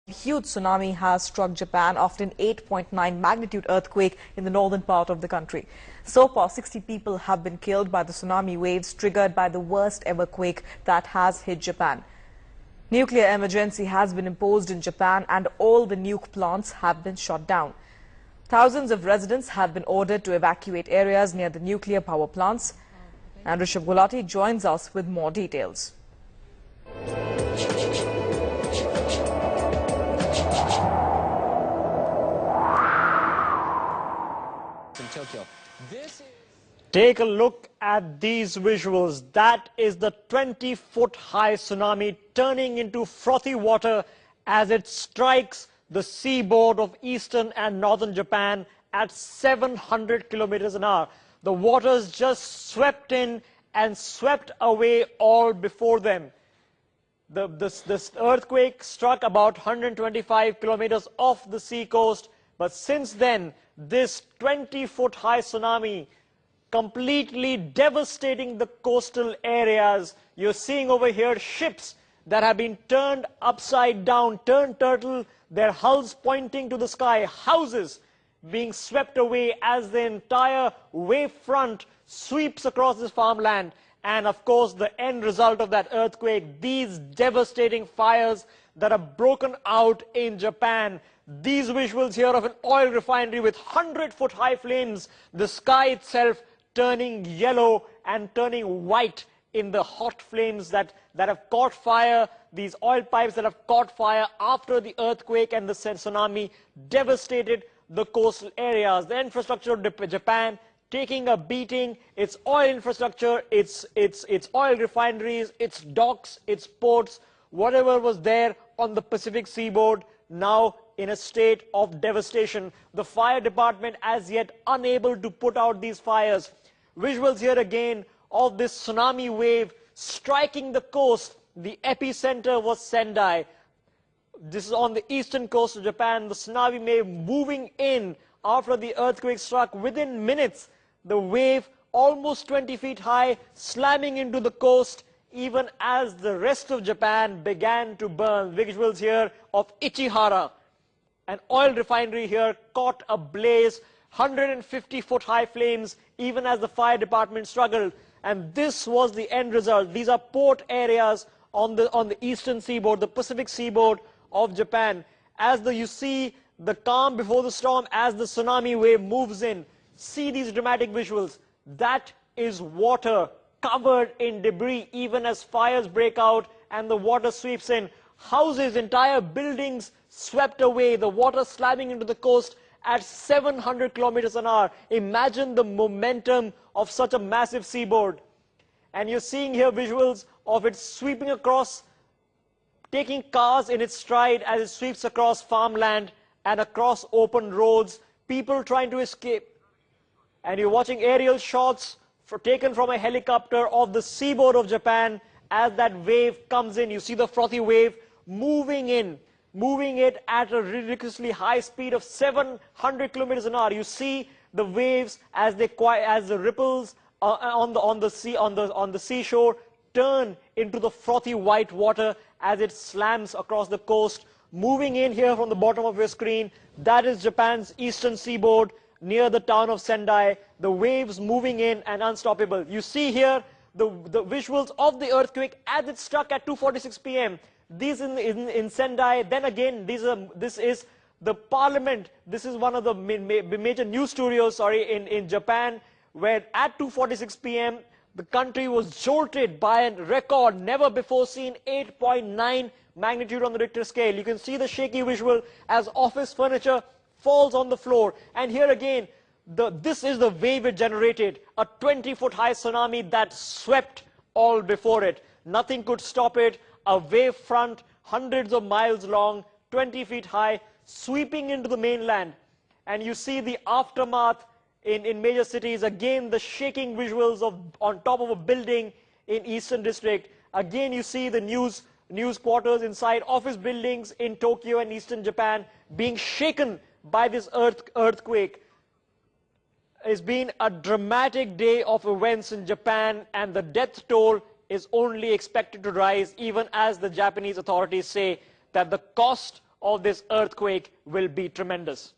Huge tsunami has struck Japan after an 8.9 magnitude earthquake in the northern part of the country. So far, 60 people have been killed by the tsunami waves triggered by the worst ever quake that has hit Japan. Nuclear emergency has been imposed in Japan and all the nuke plants have been shut down. Thousands of residents have been ordered to evacuate areas near the nuclear power plants. And Rishabh Gulati joins us with more details. Tokyo. Take a look at these visuals. That is the 20-foot high tsunami turning into frothy water as it strikes the seaboard of eastern and northern Japan at 700 kilometers an hour. The waters just swept in and swept away all before them. This earthquake struck about 125 kilometers off the sea coast, but since then, this 20-foot high tsunami completely devastating the coastal areas. You're seeing over here ships that have been turned upside down, turned turtle, their hulls pointing to the sky, houses being swept away as the entire wave front sweeps across this farmland. And of course, the end result of that earthquake, these devastating fires that have broken out in Japan. These visuals here of an oil refinery with 100-foot high flames, the sky itself turning yellow and turning white in the hot flames that have caught fire, these oil pipes that have caught fire after the earthquake and the tsunami devastated the coastal areas. The infrastructure of Japan taking a beating, its oil infrastructure, its oil refineries, its docks, its ports, whatever was there on the Pacific seaboard, now in a state of devastation. The fire department as yet unable to put out these fires. Visuals here again of this tsunami wave striking the coast. The epicenter was Sendai. This is on the eastern coast of Japan. The tsunami wave moving in after the earthquake struck. Within minutes, the wave almost 20 feet high, slamming into the coast, even as the rest of Japan began to burn. Visuals here of Ichihara. An oil refinery here caught ablaze, 150-foot high flames, even as the fire department struggled. And this was the end result. These are port areas on the eastern seaboard, the Pacific seaboard of Japan. As you see the calm before the storm, as the tsunami wave moves in, see these dramatic visuals. That is water covered in debris, even as fires break out and the water sweeps in. Houses, entire buildings swept away, the water slamming into the coast at 700 kilometers an hour. Imagine the momentum of such a massive seaboard. And you're seeing here visuals of it sweeping across, taking cars in its stride as it sweeps across farmland and across open roads, people trying to escape. And you're watching aerial shots taken from a helicopter of the seaboard of Japan as that wave comes in. You see the frothy wave moving in, moving it at a ridiculously high speed of 700 kilometers an hour. You see the waves as the ripples on the seashore turn into the frothy white water as it slams across the coast. Moving in here from the bottom of your screen, that is Japan's eastern seaboard near the town of Sendai. The waves moving in and unstoppable. You see here the visuals of the earthquake as it struck at 2:46 p.m. These in Sendai. Then again, this is the parliament. This is one of the major news studios, in Japan, where at 2:46 p.m. the country was jolted by a record never before seen 8.9 magnitude on the Richter scale. You can see the shaky visual as office furniture falls on the floor. And here again, this is the wave it generated, a 20-foot high tsunami that swept all before it. Nothing could stop it. A wave front, hundreds of miles long, 20 feet high, sweeping into the mainland. And you see the aftermath in major cities. Again, the shaking visuals on top of a building in Eastern District. Again, you see the news quarters inside office buildings in Tokyo and Eastern Japan being shaken by this earthquake. It's been a dramatic day of events in Japan, and the death toll is only expected to rise, even as the Japanese authorities say that the cost of this earthquake will be tremendous.